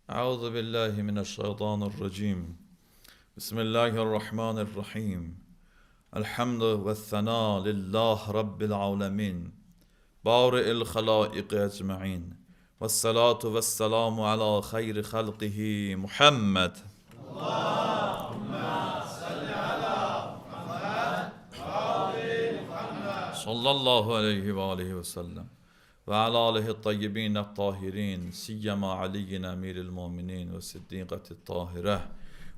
أعوذ بالله من الشيطان الرجيم. بسم الله الرحمن الرحيم. الحمد والثناء لله رب العالمين بارئ الخلائق أجمعين والصلاة والسلام على خير خلقه محمد. اللهم صل على محمد وآل محمد صلى الله عليه وآله وسلم وعلى آله الطيبين الطاهرين سيما علي أمير المؤمنين والصديقة الطاهرة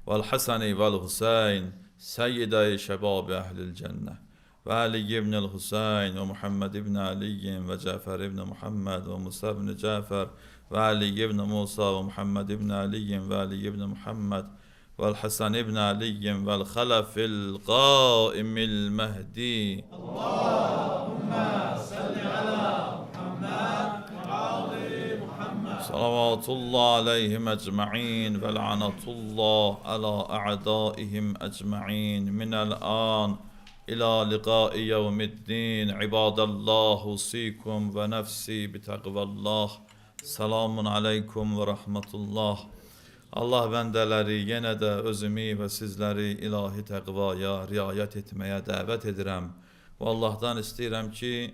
والحسن والحسين سيدي شباب أهل الجنة وعلي بن الحسين ومحمد بن علي وجعفر بن محمد وموسى بن جعفر وعلي بن موسى ومحمد بن علي وعلي بن محمد والحسن بن علي والخلف القائم المهدي. اللهم صل على محمد وآل محمد صلوات الله عليهم أجمعين ولعنة الله على أعدائهم أجمعين من الآن إلى لقاء يوم الدين. عباد الله أوصيكم ونفسي بتقوى الله. Selamun aleyküm ve rahmetullah. Allah bəndələri yenə də özümü və sizləri ilahi təqvaya riayət etməyə dəvət edirəm. Və Allahdan istəyirəm ki,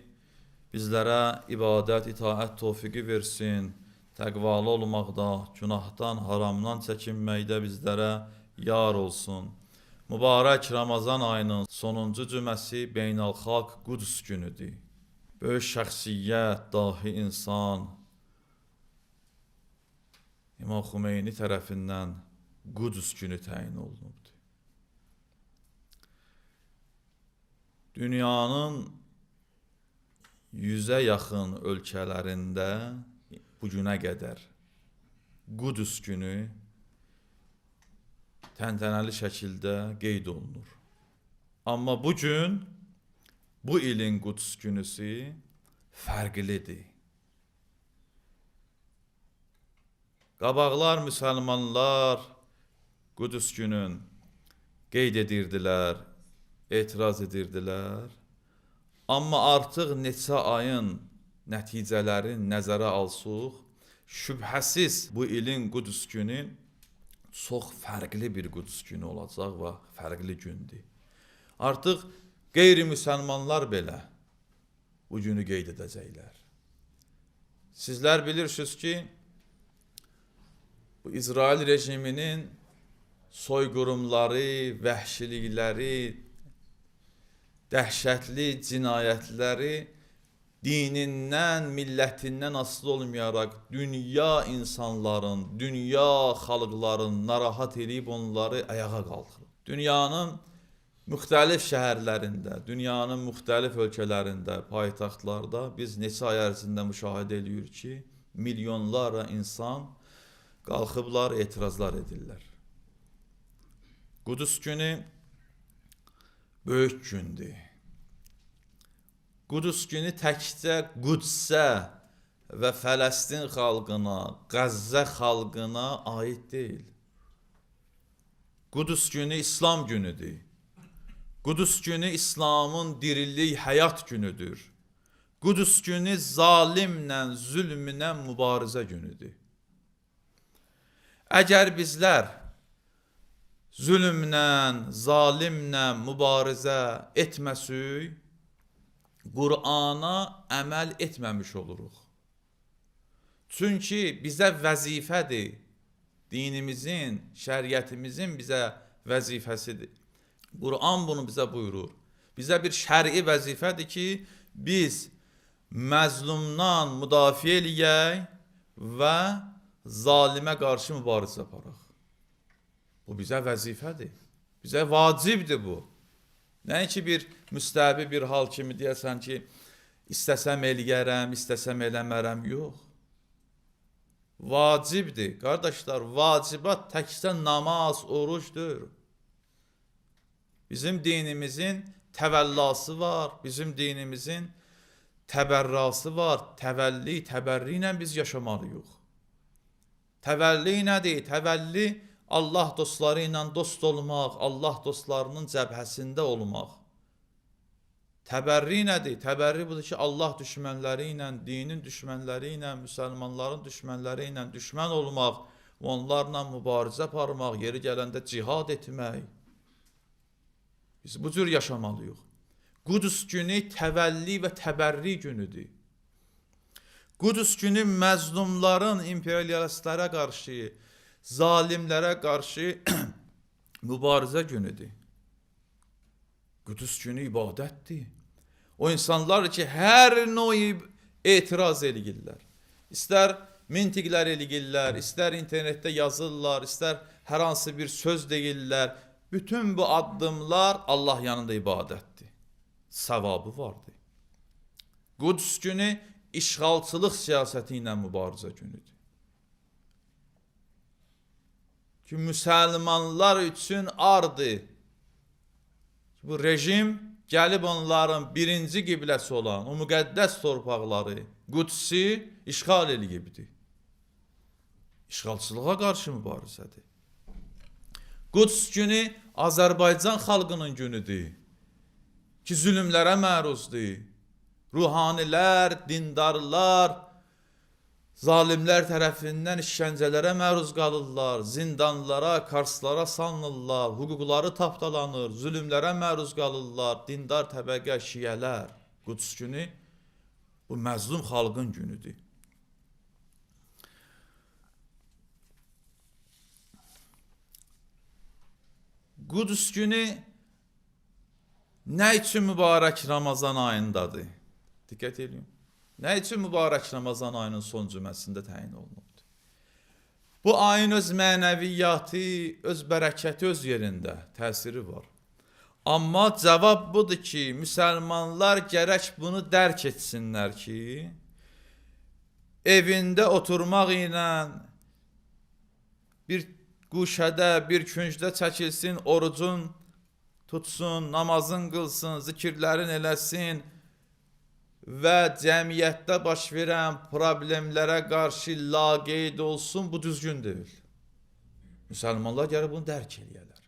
bizlərə ibadət, itaət tövfiqi versin. Təqvalı olmaqda, günahdan, haramdan çəkinməkdə bizlərə yar olsun. Mübarək Ramazan ayının sonuncu cüməsi Beynəlxalq Qüds günüdür. Böyük şəxsiyyət, dahi insan İmam Xümeyni tərəfindən Qüds günü təyin olunubdur. Dünyanın 100-ə yaxın ölkələrində bu günə qədər Qüds günü təntənəli şəkildə qeyd olunur. Amma bu gün, bu ilin Qüds günüsü fərqlidir. Qabaqlar müsəlmanlar Qüds günün qeyd edirdilər, etiraz edirdilər. Amma artıq neçə ayın nəticələrini nəzərə alsaq, şübhəsiz bu ilin Qüds günü çox fərqli bir Qüds günü olacaq və fərqli gündür. Artıq qeyri-müsəlmanlar belə bu günü qeyd edəcəklər. Sizlər bilirsiniz ki, bu İsrail rejiminin soyqırımları, vəhşilikləri, dəhşətli cinayətləri dinindən, millətindən asılı olmayaraq dünya insanların, dünya xalqların narahat edib onları ayağa qaldırır. Dünyanın müxtəlif şəhərlərində, dünyanın müxtəlif ölkələrində, paytaxtlarda biz neçə ay ərzində müşahidə edirik ki, milyonlarla insan qalxıblar, etirazlar edirlər. Qüds günü böyük gündür. Qüds günü təkcə Qüdsə və Fələstin xalqına, Qəzzə xalqına aid deyil. Qüds günü İslam günüdür. Qüds günü İslamın dirilik, həyat günüdür. Qüds günü zalimlə, zülmünə mübarizə günüdür. Əgər bizlər zülmlə, zalimlə mübarizə etməsək, Qur'ana əməl etməmiş oluruq. Çünki bizə vəzifədir, dinimizin, şəriətimizin bizə vəzifəsidir. Qur'an bunu bizə buyurur. Bizə bir şəri vəzifədir ki, biz məzlumdan müdafiə eləyək və zalimə qarşı mübarizə aparaq. Bu bizə vəzifədir. Bizə vacibdir bu. Nəinki bir müstəbi bir hal kimi deyəsən ki, istəsəm eləyərəm, istəsəm eləmərəm. Yox. Vacibdir. Qardaşlar, vacibat təkcə namaz, orucdur. Bizim dinimizin təvəllası var, bizim dinimizin təbərrası var. Təvəlli, təbərri ilə biz yaşamalıyıq. Təvəlli nədir? Təvəlli Allah dostları ilə dost olmaq, Allah dostlarının cəbhəsində olmaq. Təbərri nədir? Təbərri budur ki, Allah düşmənləri ilə, dinin düşmənləri ilə, müsəlmanların düşmənləri ilə düşmən olmaq, onlarla mübarizə aparmaq, yeri gələndə cihad etmək. Biz bu cür yaşamalıyıq. Qudüs günü təvəlli və təbərri günüdür. Qudüs günü məzlumların imperialistlərə qarşı, zalimlərə qarşı mübarizə günüdür. Qudüs günü ibadətdir. O insanlar ki, hər növ etiraz edirlər. İstər mintiqlər edirlər, istər internetdə yazırlar, istər hər hansı bir söz deyirlər. Bütün bu addımlar Allah yanında ibadətdir. Savabı vardır. Qudüs günü işğalçılıq siyasəti ilə mübarizə günüdür. Ki, müsəlmanlar üçün ardı. Bu rejim gəlib onların birinci qibləsi olan o müqəddəs torpaqları, Qudsi işğal eləyibdir. İşğalçılığa qarşı mübarizədir. Quds günü Azərbaycan xalqının günüdür. Ki, zülümlərə məruzdur. Ruhanilər, dindarlar, zalimlər tərəfindən işgəncələrə məruz qalırlar, zindanlara, karslara salınırlar, hüquqları tapdalanır, zülümlərə məruz qalırlar, dindar təbəqə, şiyələr. Quds günü bu məzlum xalqın günüdür. Qudüs günü nə üçün mübarək Ramazan ayındadır? Diqqət edin. Nə üçün mübarək Ramazan ayının son cüməsində təyin olunubdur? Bu ayın öz mənəviyyatı, öz bərəkəti öz yerində, təsiri var. Amma cavab budur ki, müsəlmanlar gərək bunu dərk etsinlər ki, evində oturmaq ilə bir quşədə, bir küncdə çəkilsin, orucun tutsun, namazın qılsın, zikirlərin eləsin və cəmiyyətdə baş verən problemlərə qarşı laqeyd olsun, bu düzgün deyil. Müsəlmanlar gərək bunu dərk eləyərlər.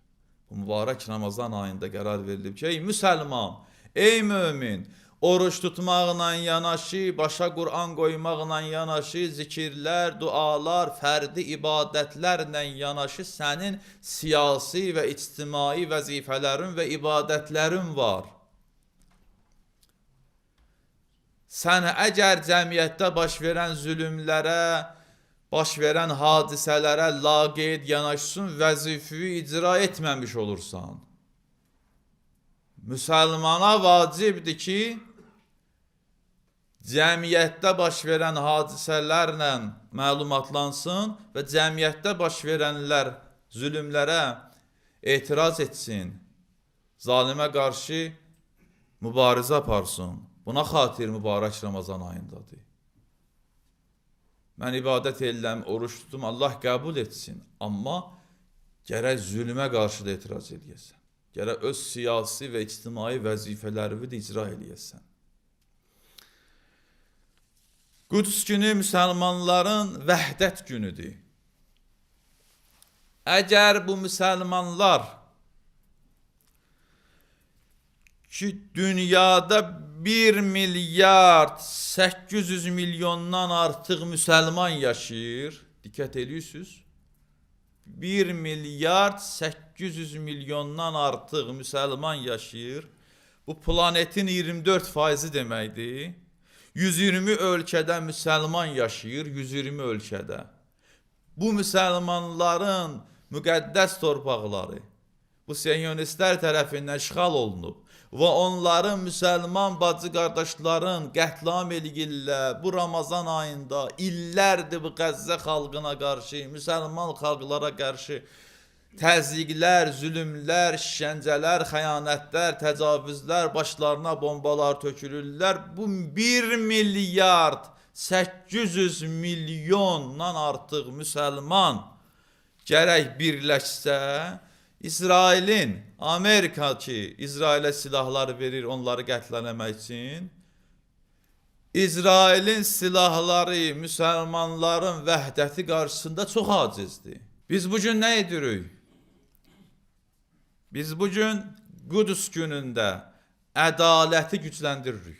Bu mübarək Ramazan ayında qərar verilib ki, ey müsəlman, ey mömin, oruç tutmaqla yanaşı, başa Qur'an qoymaqla yanaşı, zikirlər, dualar, fərdi ibadətlərlə yanaşı sənin siyasi və ictimai vəzifələrin və ibadətlərin var. Sən əgər cəmiyyətdə baş verən zülümlərə, baş verən hadisələrə laqeyd yanaşsın, vəzifəyi icra etməmiş olursan. Müsəlmana vacibdir ki, cəmiyyətdə baş verən hadisələrlə məlumatlansın və cəmiyyətdə baş verənlər zülümlərə etiraz etsin, zalimə qarşı mübarizə aparsın. Buna xatir mübarək Ramazan ayındadır. Mən ibadət edirəm, oruç tutum, Allah qəbul etsin. Amma gərək zülmə qarşı da etiraz edəsən. Gərək öz siyasi və ictimai vəzifələrini də icra edəsən. Qudüs günü müsəlmanların vəhdət günüdür. Əgər bu müsəlmanlar ki, dünyada 1 milyard 800 milyondan artıq müsəlman yaşayır, diqqət edirsiniz, 1 milyard 800 milyondan artıq müsəlman yaşayır, bu planetin 24% deməkdir. 120 ölkədə müsəlman yaşayır, 120 ölkədə. Bu müsəlmanların müqəddəs torpaqları bu siyonistlər tərəfindən işğal olunub və onların müsəlman bacı qardaşların qətlam eləyirlər. Bu Ramazan ayında illərdir bu Qəzzə xalqına qarşı, müsəlman xalqlara qarşı təzyiqlər, zülümlər, işgəncələr, xəyanətlər, təcavüzlər, başlarına bombalar tökülürlər. Bu 1 milyard 800 milyondan artıq müsəlman gərək birləşsə, İsrailin, Amerika ki, İsrailə silahlar verir onları qətləmək üçün, İsrailin silahları müsəlmanların vəhdəti qarşısında çox acizdir. Biz bugün nə edirik? Biz bugün Qudüs günündə ədaləti gücləndiririk.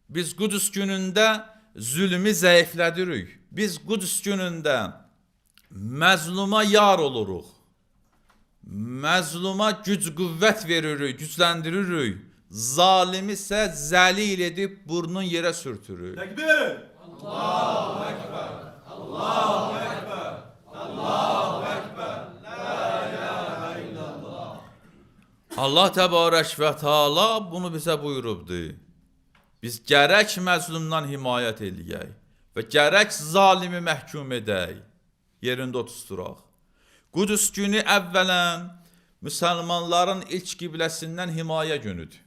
Biz Qudüs günündə zülmü zəiflədirik. biz Qudüs günündə məzluma yar oluruq. Məzluma güc qüvvət veririk, gücləndiririk. Zalimi isə zəlil edib burnun yerə sürtürük. Tekbir! Allahu Ekber! Allahu Ekber! Allahu Ekber! La ilahe illallah. Allah təbarək və Teala bunu bizə buyurubdur. Biz gərək məzlumdan himayət eləyək və gərək zalimi məhkum edək, yerində otusturaq. Qudüs günü əvvələn müsəlmanların ilk qibləsindən himayə günüdür.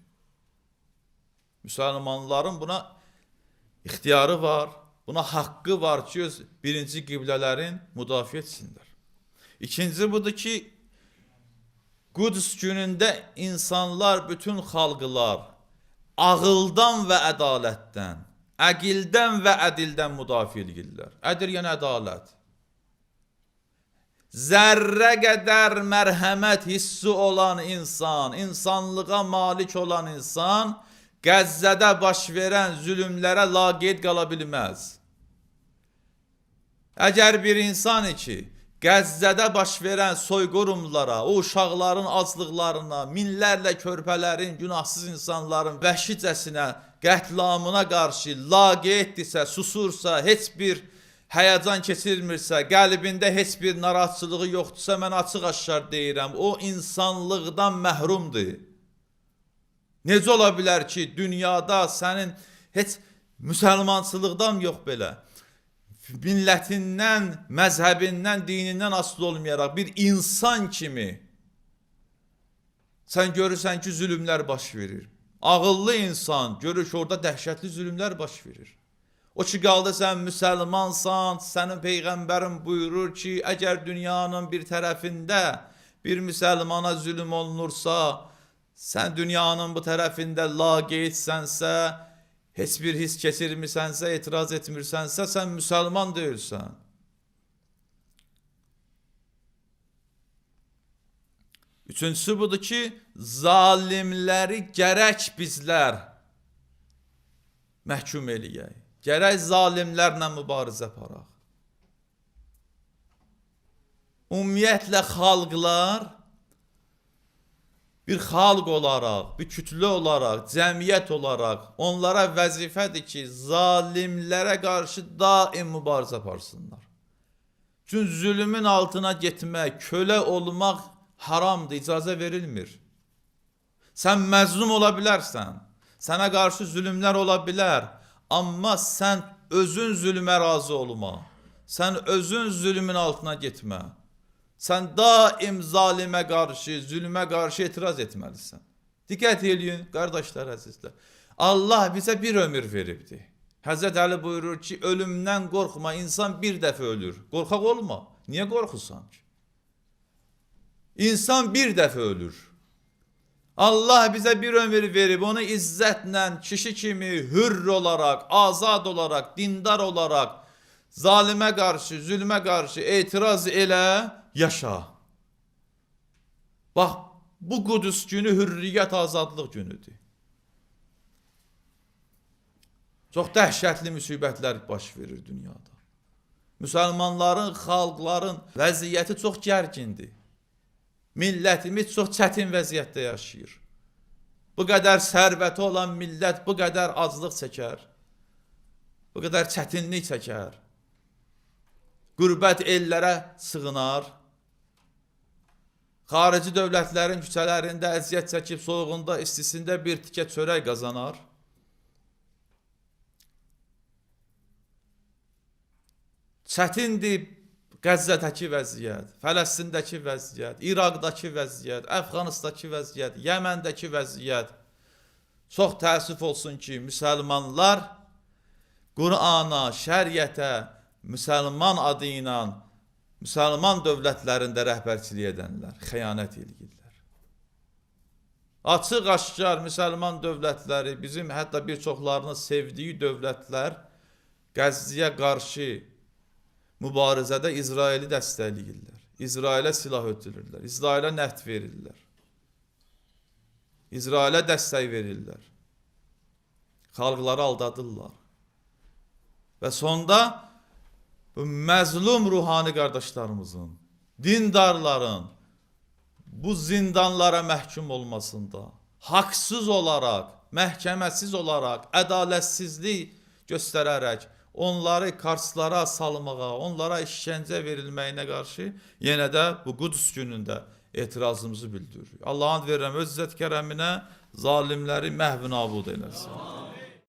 Müsəlmanların buna ixtiyarı var, buna haqqı var ki, öz birinci qiblələrin müdafiə etsinlər. İkinci budur ki, Qudüs günündə insanlar, bütün xalqlar ağıldan və ədalətdən, əqildən və ədildən müdafiə edirlər. Ədir yəni ədalət. Zərrə qədər mərhəmət hissi olan insan, insanlığa malik olan insan, Qəzzədə baş verən zülümlərə laqeyd qala bilməz. Əgər bir insan ki, Qəzzədə baş verən soyqırımlara, o uşaqların azlıqlarına, minlərlə körpələrin, günahsız insanların vəhşicəsinə, qətlamına qarşı laqeyddirsə, susursa, heç bir həyəcan keçirmirsə, qəlbində heç bir narahatçılığı yoxdursa, mən açıq aşkar deyirəm, o insanlıqdan məhrumdur. Necə ola bilər ki, dünyada sənin heç müsəlmançılıqdan yox belə, millətindən, məzhəbindən, dinindən asılı olmayaraq bir insan kimi sən görürsən ki, zülümlər baş verir. Ağıllı insan görür ki, orada dəhşətli zülümlər baş verir. O ki, qaldı sən müsəlmansan, sənin Peyğəmbərin buyurur ki, əgər dünyanın bir tərəfində bir müsəlmana zülüm olunursa, sən dünyanın bu tərəfində laqeydsənsə, heç bir his keçirmirsənsə, etiraz etmirsənsə, sən müsəlman deyilsən. Üçüncüsü budur ki, zalimləri gərək bizlər məhkum eləyək. Gərək zalimlərlə mübarizə aparaq. Ümumiyyətlə xalqlar bir xalq olaraq, bir kütlə olaraq, cəmiyyət olaraq onlara vəzifədir ki, zalimlərə qarşı daim mübarizə aparsınlar. Çünki zülmün altına getmək, kölə olmaq haramdır, icazə verilmir. Sən məzlum ola bilərsən, sənə qarşı zülmlər ola bilər, amma sən özün zülmə razı olma, sən özün zülmün altına getmə. Sən daim zalimə qarşı, zülmə qarşı etiraz etməlisən. Diqqət eləyin, qardaşlar, əzizlər. Allah bizə bir ömür veribdir. Həzrət Əli buyurur ki, ölümdən qorxma, insan bir dəfə ölür. Qorxaq olma, niyə qorxursan ki? İnsan bir dəfə ölür. Allah bizə bir ömür verib, onu izzətlə, kişi kimi, hürr olaraq, azad olaraq, dindar olaraq, zalimə qarşı, zülmə qarşı etiraz elə, yaşa. Bax, bu Qudüs günü hürriyyət, azadlıq günüdür. Çox dəhşətli müsibətlər baş verir dünyada. Müsəlmanların, xalqların vəziyyəti çox gərgindir. Millətimiz çox çətin vəziyyətdə yaşayır. Bu qədər sərvəti olan millət bu qədər azlıq çəkər. Bu qədər çətinlik çəkər. Qürbət ellərə sığınar. Xarici dövlətlərin küçələrində əziyyət çəkib, soyuğunda, istisində bir tikə çörək qazanar. Çətindir Qəzzədəki vəziyyət, Fələstindəki vəziyyət, İraqdakı vəziyyət, Əfqanistandakı vəziyyət, Yəməndəki vəziyyət. Çox təəssüf olsun ki, müsəlmanlar Qur'ana, şəriətə, müsəlman adı ilə müsəlman dövlətlərində rəhbərçilik edənlər xəyanət edirlər. Açıq aşkar müsəlman dövlətləri, bizim hətta bir çoxlarının sevdiyi dövlətlər Qəzziyə qarşı mübarizədə İsraili dəstəkləyirlər. İsrailə silah ötürürlər. İsrailə nəft verirlər. İsrailə dəstək verirlər. Xalqları aldadırlar. Və sonda bu məzlum ruhani qardaşlarımızın, dindarların bu zindanlara məhkum olmasında, haqsız olaraq, məhkəməsiz olaraq, ədalətsizlik göstərərək onları karslara salmağa, onlara işgəncə verilməyinə qarşı yenə də bu Qudüs günündə etirazımızı bildiririk. Allah'ın verirəm öz izzət kərəminə zalimləri məhv nabud eləsin.